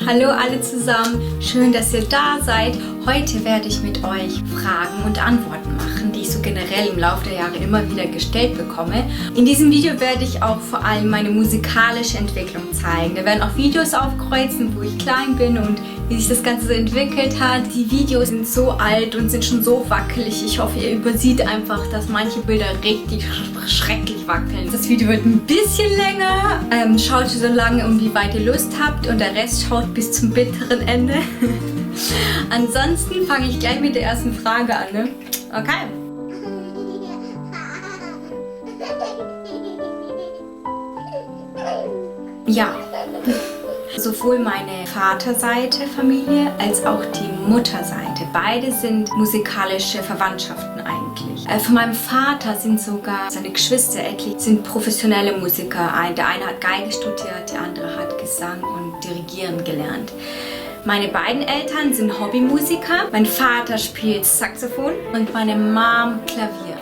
Hallo alle zusammen, schön, dass ihr da seid. Heute werde ich mit euch Fragen und Antworten machen, die ich so generell im Laufe der Jahre immer wieder gestellt bekomme. In diesem Video werde ich auch vor allem meine musikalische Entwicklung zeigen. Da werden auch Videos aufkreuzen, wo ich klein bin und wie sich das Ganze so entwickelt hat. Die Videos sind so alt und sind schon so wackelig. Ich hoffe, ihr überseht einfach, dass manche Bilder richtig schrecklich wackeln. Das Video wird ein bisschen länger. Schaut so lange, wie weit ihr Lust habt, und der Rest schaut bis zum bitteren Ende. Ansonsten fange ich gleich mit der ersten Frage an. Ne? Okay. Ja. Sowohl meine Vaterseite Familie als auch die Mutterseite. Beide sind musikalische Verwandtschaften eigentlich. Von meinem Vater sind sogar seine Geschwister etlich, sind professionelle Musiker. Der eine hat Geige studiert, der andere hat Gesang und Dirigieren gelernt. Meine beiden Eltern sind Hobbymusiker. Mein Vater spielt Saxophon und meine Mom Klavier.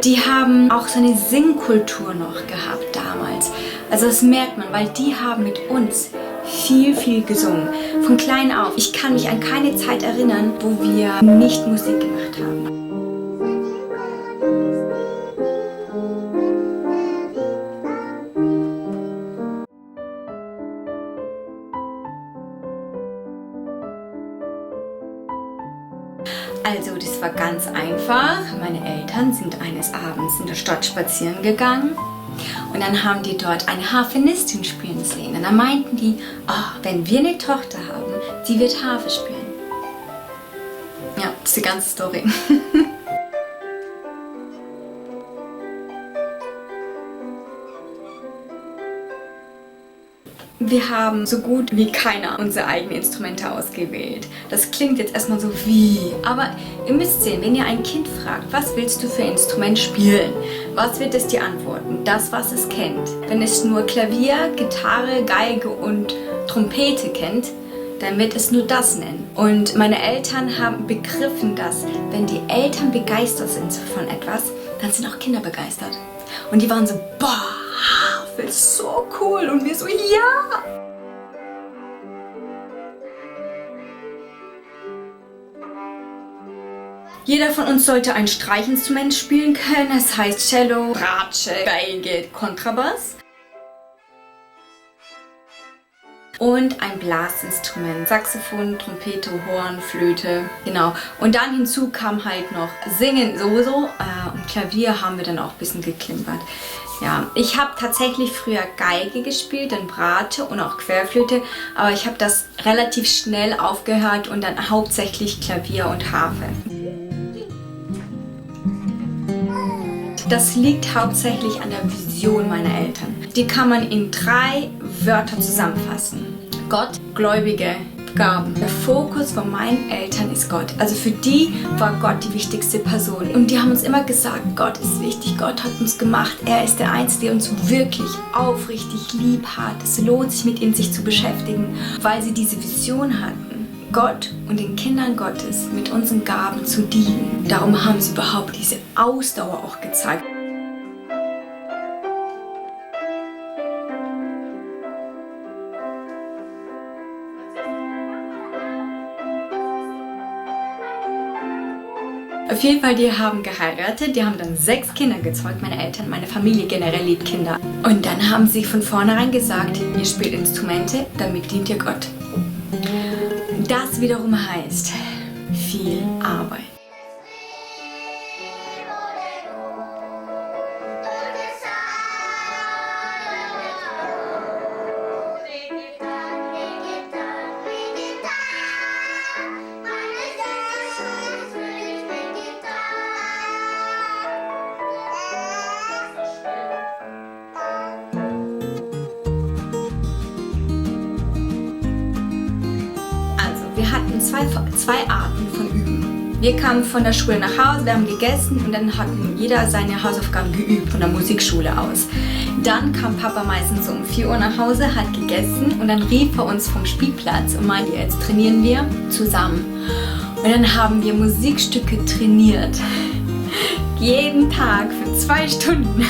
Die haben auch so eine Singkultur noch gehabt damals. Also das merkt man, weil die haben mit uns viel gesungen. Von klein auf. Ich kann mich an keine Zeit erinnern, wo wir nicht Musik gemacht haben. Also das war ganz einfach. Meine Eltern sind eines Abends in der Stadt spazieren gegangen und dann haben die dort eine Harfenistin spielen sehen. Und dann meinten die, oh, wenn wir eine Tochter haben, die wird Harfe spielen. Ja, das ist die ganze Story. Wir haben so gut wie keiner unsere eigenen Instrumente ausgewählt. Das klingt jetzt erstmal so wie, aber ihr müsst sehen, wenn ihr ein Kind fragt, was willst du für ein Instrument spielen? Was wird es dir antworten? Das, was es kennt. Wenn es nur Klavier, Gitarre, Geige und Trompete kennt, dann wird es nur das nennen. Und meine Eltern haben begriffen, dass wenn die Eltern begeistert sind von etwas, dann sind auch Kinder begeistert. Und die waren so, boah, Harfe ist so cool. Und wir so, ja! Jeder von uns sollte ein Streichinstrument spielen können. Das heißt Cello, Bratsche, Geige, Kontrabass. Und ein Blasinstrument, Saxophon, Trompete, Horn, Flöte, genau. Und dann hinzu kam halt noch Singen sowieso, und Klavier haben wir dann auch ein bisschen geklimpert. Ja, ich habe tatsächlich früher Geige gespielt, dann Bratsche und auch Querflöte, aber ich habe das relativ schnell aufgehört und dann hauptsächlich Klavier und Harfe. Das liegt hauptsächlich an der Vision meiner Eltern. Die kann man in 3 Wörter zusammenfassen. Gott, Gläubige, Gaben. Der Fokus von meinen Eltern ist Gott. Also für die war Gott die wichtigste Person. Und die haben uns immer gesagt, Gott ist wichtig, Gott hat uns gemacht. Er ist der Einzige, der uns wirklich aufrichtig lieb hat. Es lohnt sich, mit ihm sich zu beschäftigen, weil sie diese Vision hatten, Gott und den Kindern Gottes mit unseren Gaben zu dienen. Darum haben sie überhaupt diese Ausdauer auch gezeigt. Auf jeden Fall, die haben geheiratet, die haben dann 6 Kinder gezeugt, meine Eltern, meine Familie generell liebt Kinder. Und dann haben sie von vornherein gesagt, ihr spielt Instrumente, damit dient ihr Gott. Das wiederum heißt viel Arbeit. Wir hatten zwei Arten von Üben. Wir kamen von der Schule nach Hause, wir haben gegessen und dann hatten jeder seine Hausaufgaben geübt von der Musikschule aus. Dann kam Papa meistens um 4 Uhr nach Hause, hat gegessen und dann rief er uns vom Spielplatz und meinte, jetzt trainieren wir zusammen. Und dann haben wir Musikstücke trainiert. Jeden Tag für 2 Stunden.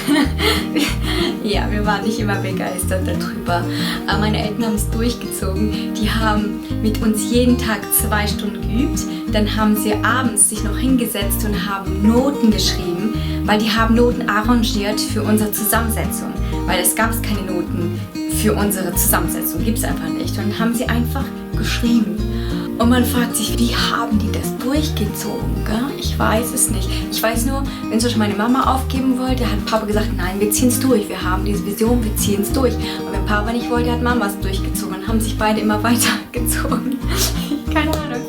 Ja, wir waren nicht immer begeistert darüber. Aber meine Eltern haben es durchgezogen. Die haben mit uns jeden Tag 2 Stunden geübt. Dann haben sie abends sich noch hingesetzt und haben Noten geschrieben, weil die haben Noten arrangiert für unsere Zusammensetzung. Weil es gab keine Noten für unsere Zusammensetzung, gibt es einfach nicht. Und dann haben sie einfach geschrieben. Und man fragt sich, wie haben die das durchgezogen? Gell? Ich weiß es nicht. Ich weiß nur, wenn zum Beispiel meine Mama aufgeben wollte, hat Papa gesagt, nein, wir ziehen es durch. Wir haben diese Vision, wir ziehen es durch. Und wenn Papa nicht wollte, hat Mama es durchgezogen. Und haben sich beide immer weitergezogen. Keine Ahnung.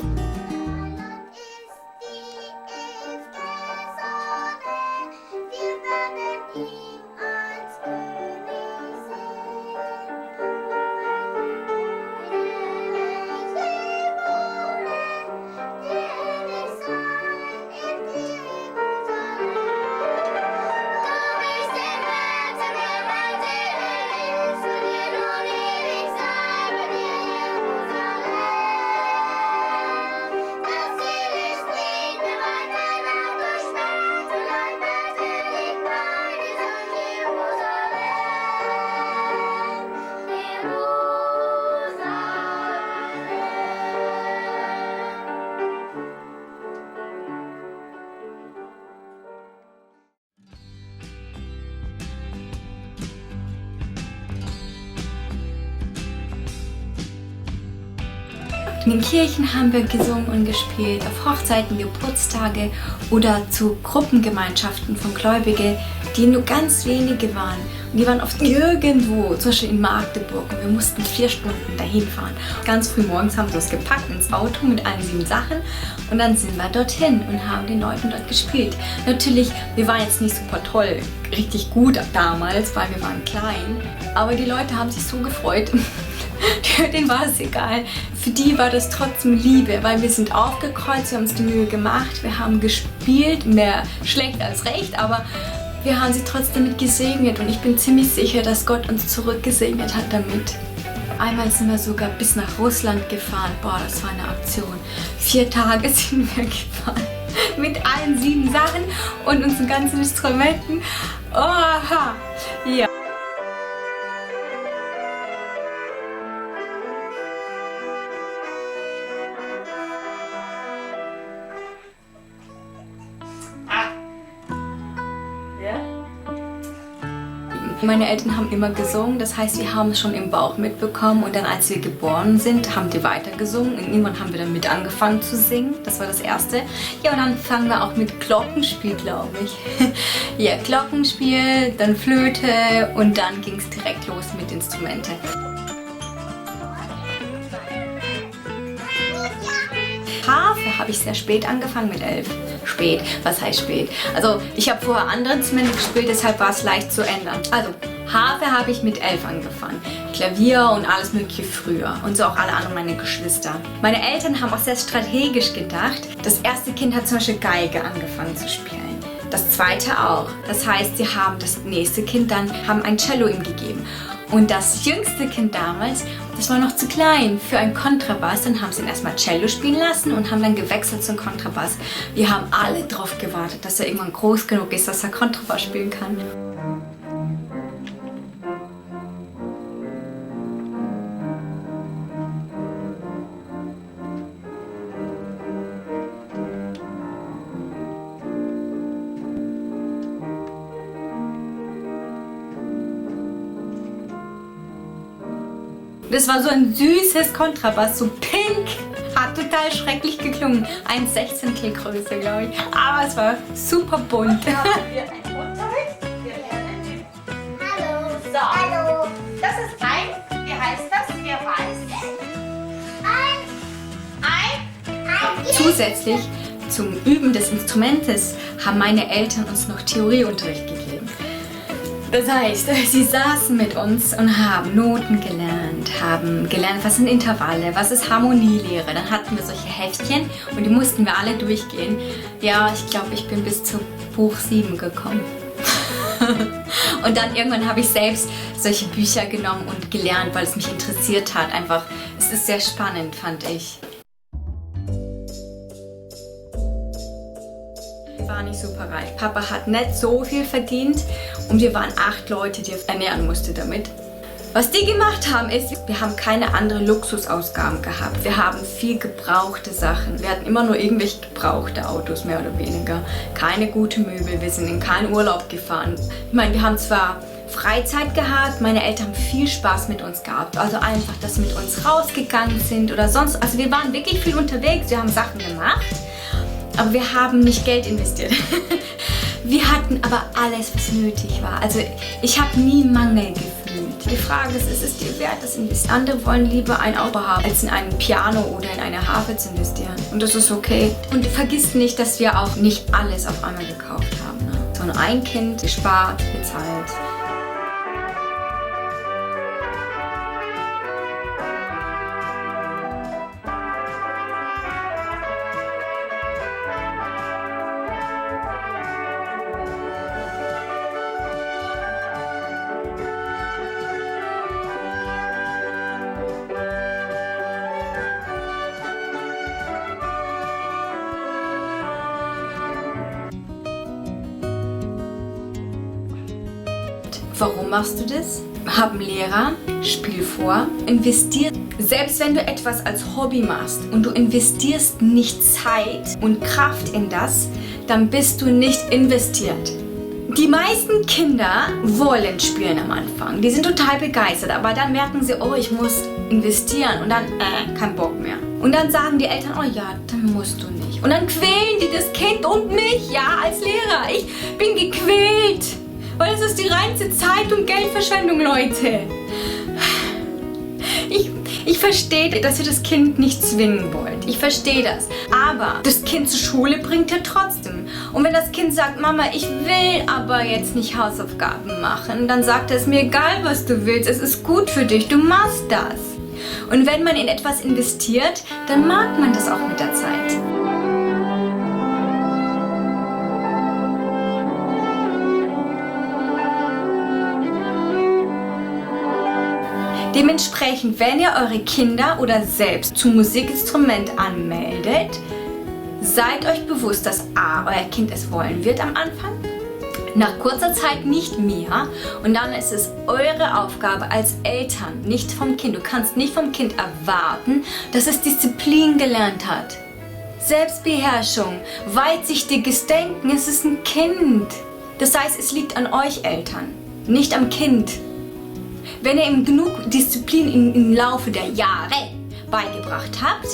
In den Kirchen haben wir gesungen und gespielt, auf Hochzeiten, Geburtstage oder zu Gruppengemeinschaften von Gläubigen, die nur ganz wenige waren. Und die waren oft irgendwo, zum Beispiel in Magdeburg, und wir mussten 4 Stunden dahin fahren. Ganz früh morgens haben wir uns gepackt ins Auto mit allen 7 Sachen und dann sind wir dorthin und haben den Leuten dort gespielt. Natürlich, wir waren jetzt nicht super toll, richtig gut damals, weil wir waren klein, aber die Leute haben sich so gefreut. Denen war es egal. Für die war das trotzdem Liebe, weil wir sind aufgekreuzt, wir haben uns die Mühe gemacht, wir haben gespielt, mehr schlecht als recht, aber wir haben sie trotzdem mit gesegnet und ich bin ziemlich sicher, dass Gott uns zurückgesegnet hat damit. Einmal sind wir sogar bis nach Russland gefahren. Boah, das war eine Aktion. 4 Tage sind wir gefahren. Mit allen 7 Sachen und unseren ganzen Instrumenten. Oha! Ja. Meine Eltern haben immer gesungen, das heißt, wir haben es schon im Bauch mitbekommen und dann, als wir geboren sind, haben die weiter gesungen und irgendwann haben wir dann mit angefangen zu singen, das war das Erste. Ja, und dann fangen wir auch mit Glockenspiel, glaube ich. Ja, Glockenspiel, dann Flöte und dann ging es direkt los mit Instrumenten. Harfe habe ich sehr spät angefangen, mit 11. Spät, was heißt spät? Also ich habe vorher andere Instrumente gespielt, deshalb war es leicht zu ändern. Also Harfe habe ich mit 11 angefangen, Klavier und alles mögliche früher und so auch alle anderen meine Geschwister. Meine Eltern haben auch sehr strategisch gedacht. Das erste Kind hat zum Beispiel Geige angefangen zu spielen, das zweite auch. Das heißt, sie haben das nächste Kind dann ein Cello ihm gegeben. Und das jüngste Kind damals, das war noch zu klein für einen Kontrabass. Dann haben sie ihn erstmal Cello spielen lassen und haben dann gewechselt zum Kontrabass. Wir haben alle darauf gewartet, dass er irgendwann groß genug ist, dass er Kontrabass spielen kann. Das war so ein süßes Kontrabass, so pink. Hat total schrecklich geklungen. 1/16 Größe, glaube ich. Aber es war super bunt. Wir lernen den. Hallo. So. Hallo. Das ist wie heißt das? Wer weiß? Zusätzlich zum Üben des Instrumentes haben meine Eltern uns noch Theorieunterricht gegeben. Das heißt, sie saßen mit uns und haben Noten gelernt, was sind Intervalle, was ist Harmonielehre. Dann hatten wir solche Heftchen und die mussten wir alle durchgehen. Ja, ich glaube, ich bin bis zu Buch 7 gekommen. Und dann irgendwann habe ich selbst solche Bücher genommen und gelernt, weil es mich interessiert hat. Einfach, es ist sehr spannend, fand ich. war nicht super reich. Papa hat nicht so viel verdient und wir waren 8 Leute, die er ernähren musste damit. Was die gemacht haben ist, wir haben keine anderen Luxusausgaben gehabt. Wir haben viel gebrauchte Sachen. Wir hatten immer nur irgendwelche gebrauchte Autos, mehr oder weniger. Keine guten Möbel, wir sind in keinen Urlaub gefahren. Ich meine, wir haben zwar Freizeit gehabt, meine Eltern haben viel Spaß mit uns gehabt. Also einfach, dass sie mit uns rausgegangen sind oder sonst. Also wir waren wirklich viel unterwegs, wir haben Sachen gemacht, aber wir haben nicht Geld investiert. Wir hatten aber alles, was nötig war. Also ich habe nie Mangel gefühlt. Die Frage ist es dir wert, das investieren? Andere wollen lieber ein Auto haben, als in ein Piano oder in eine Harfe zu investieren. Und das ist okay. Und vergiss nicht, dass wir auch nicht alles auf einmal gekauft haben. Ne? Sondern ein Kind gespart, bezahlt. Warum machst du das? Hab einen Lehrer, spiel vor, investier. Selbst wenn du etwas als Hobby machst und du investierst nicht Zeit und Kraft in das, dann bist du nicht investiert. Die meisten Kinder wollen spielen am Anfang. Die sind total begeistert, aber dann merken sie, oh, ich muss investieren und dann, kein Bock mehr. Und dann sagen die Eltern, oh ja, dann musst du nicht. Und dann quälen die das Kind und mich, ja, als Lehrer. Ich bin gequält. Weil es ist die reinste Zeit- und Geldverschwendung, Leute. Ich verstehe, dass ihr das Kind nicht zwingen wollt. Ich verstehe das. Aber das Kind zur Schule bringt ihr trotzdem. Und wenn das Kind sagt, Mama, ich will aber jetzt nicht Hausaufgaben machen, dann sagt es mir egal, was du willst. Es ist gut für dich. Du machst das. Und wenn man in etwas investiert, dann mag man das auch mit der Zeit. Dementsprechend, wenn ihr eure Kinder oder selbst zum Musikinstrument anmeldet, seid euch bewusst, dass A, euer Kind es wollen wird am Anfang, nach kurzer Zeit nicht mehr und dann ist es eure Aufgabe als Eltern, nicht vom Kind. Du kannst nicht vom Kind erwarten, dass es Disziplin gelernt hat. Selbstbeherrschung, weitsichtiges Denken, es ist ein Kind. Das heißt, es liegt an euch Eltern, nicht am Kind. Wenn ihr ihm genug Disziplin im Laufe der Jahre beigebracht habt,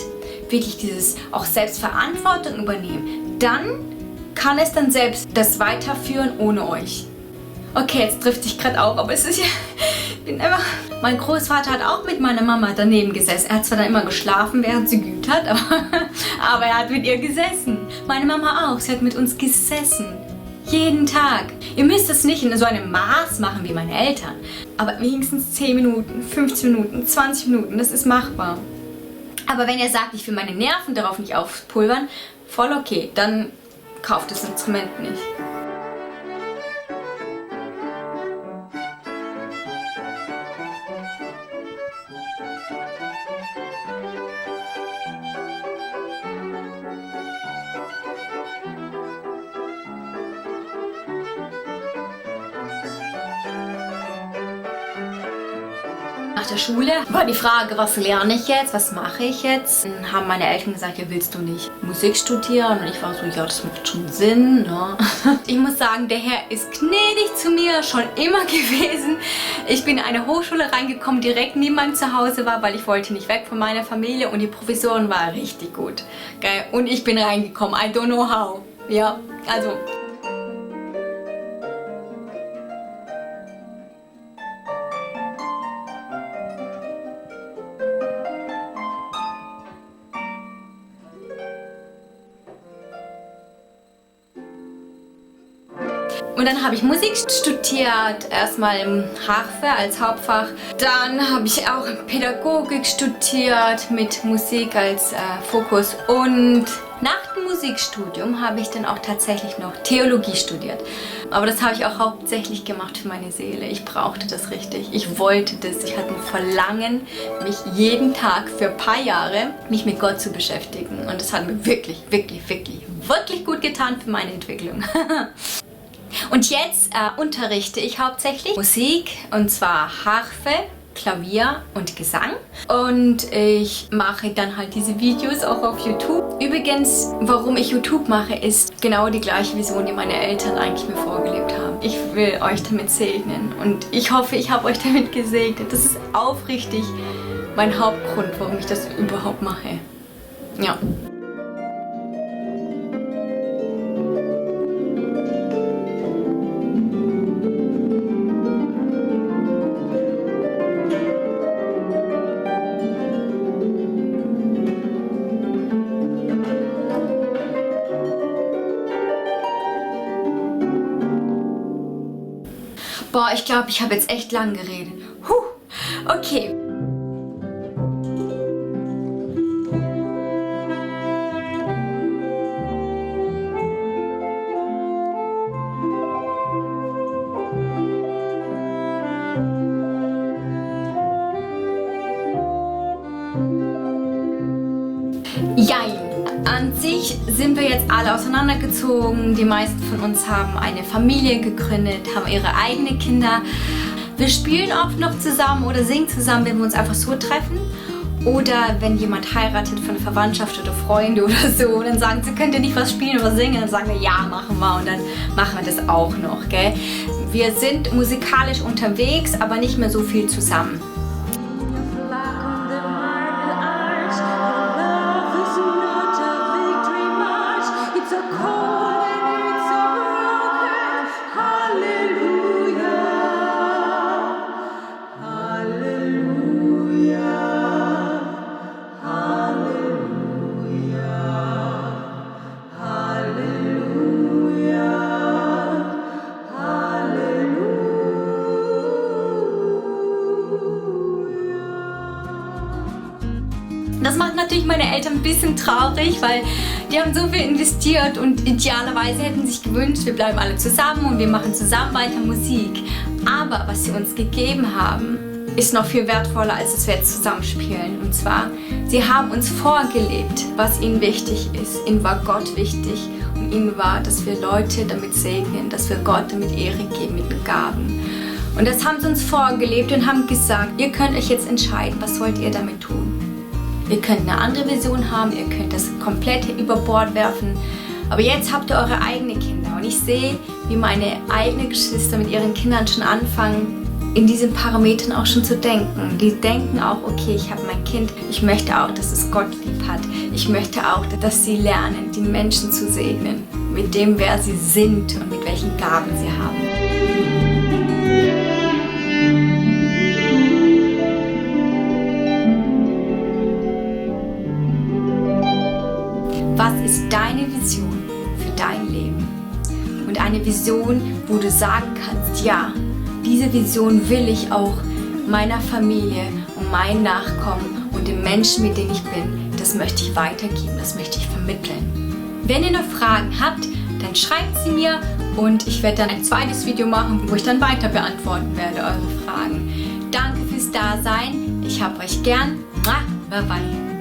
wirklich dieses auch Selbstverantwortung übernehmen, dann kann es dann selbst das weiterführen ohne euch. Okay, jetzt trifft sich gerade auch, aber es ist ja, mein Großvater hat auch mit meiner Mama daneben gesessen. Er hat zwar dann immer geschlafen, während sie geübt hat, aber er hat mit ihr gesessen. Meine Mama auch, sie hat mit uns gesessen. Jeden Tag. Ihr müsst es nicht in so einem Maß machen wie meine Eltern. Aber wenigstens 10 Minuten, 15 Minuten, 20 Minuten, das ist machbar. Aber wenn ihr sagt, ich will meine Nerven darauf nicht aufpulvern, voll okay, dann kauft das Instrument nicht. Nach der Schule war die Frage, was lerne ich jetzt, was mache ich jetzt? Dann haben meine Eltern gesagt, ja, willst du nicht Musik studieren? Und ich war so, ja, das macht schon Sinn. Ne? Ich muss sagen, der Herr ist gnädig zu mir, schon immer gewesen. Ich bin in eine Hochschule reingekommen, direkt neben meinem Zuhause war, weil ich wollte nicht weg von meiner Familie und die Professorin war richtig gut. Geil. Und ich bin reingekommen, I don't know how. Ja, also... Und dann habe ich Musik studiert, erstmal im Harfe als Hauptfach. Dann habe ich auch Pädagogik studiert mit Musik als Fokus. Und nach dem Musikstudium habe ich dann auch tatsächlich noch Theologie studiert. Aber das habe ich auch hauptsächlich gemacht für meine Seele. Ich brauchte das richtig. Ich wollte das. Ich hatte ein Verlangen, mich jeden Tag für ein paar Jahre mich mit Gott zu beschäftigen. Und das hat mir wirklich, wirklich, wirklich wirklich gut getan für meine Entwicklung. Und jetzt unterrichte ich hauptsächlich Musik, und zwar Harfe, Klavier und Gesang. Und ich mache dann halt diese Videos auch auf YouTube. Übrigens, warum ich YouTube mache, ist genau die gleiche Vision, die meine Eltern eigentlich mir vorgelebt haben. Ich will euch damit segnen und ich hoffe, ich habe euch damit gesegnet. Das ist aufrichtig mein Hauptgrund, warum ich das überhaupt mache. Ja. Boah, ich glaube, ich habe jetzt echt lang geredet. Okay. Jein. An sich sind wir jetzt alle auseinandergezogen. Die meisten von uns haben eine Familie gegründet, haben ihre eigenen Kinder. Wir spielen oft noch zusammen oder singen zusammen, wenn wir uns einfach so treffen. Oder wenn jemand heiratet von der Verwandtschaft oder Freunde oder so. Und dann sagen sie, könnt ihr nicht was spielen oder singen? Dann sagen wir, ja, machen wir. Und dann machen wir das auch noch, gell? Wir sind musikalisch unterwegs, aber nicht mehr so viel zusammen. Das macht natürlich meine Eltern ein bisschen traurig, weil die haben so viel investiert und idealerweise hätten sich gewünscht, wir bleiben alle zusammen und wir machen zusammen weiter Musik. Aber was sie uns gegeben haben, ist noch viel wertvoller, als dass wir jetzt zusammenspielen. Und zwar, sie haben uns vorgelebt, was ihnen wichtig ist. Ihnen war Gott wichtig und ihnen war, dass wir Leute damit segnen, dass wir Gott damit Ehre geben mit den Gaben. Und das haben sie uns vorgelebt und haben gesagt, ihr könnt euch jetzt entscheiden, was wollt ihr damit tun. Ihr könnt eine andere Vision haben, ihr könnt das komplett über Bord werfen. Aber jetzt habt ihr eure eigenen Kinder. Und ich sehe, wie meine eigenen Geschwister mit ihren Kindern schon anfangen, in diesen Parametern auch schon zu denken. Die denken auch, okay, ich habe mein Kind, ich möchte auch, dass es Gott lieb hat. Ich möchte auch, dass sie lernen, die Menschen zu segnen, mit dem, wer sie sind und mit welchen Gaben sie haben. Was ist deine Vision für dein Leben? Und eine Vision, wo du sagen kannst, ja, diese Vision will ich auch meiner Familie und meinen Nachkommen und den Menschen, mit denen ich bin, das möchte ich weitergeben, das möchte ich vermitteln. Wenn ihr noch Fragen habt, dann schreibt sie mir und ich werde dann ein zweites Video machen, wo ich dann weiter beantworten werde eure Fragen. Danke fürs Dasein, ich hab euch gern. Bye bye.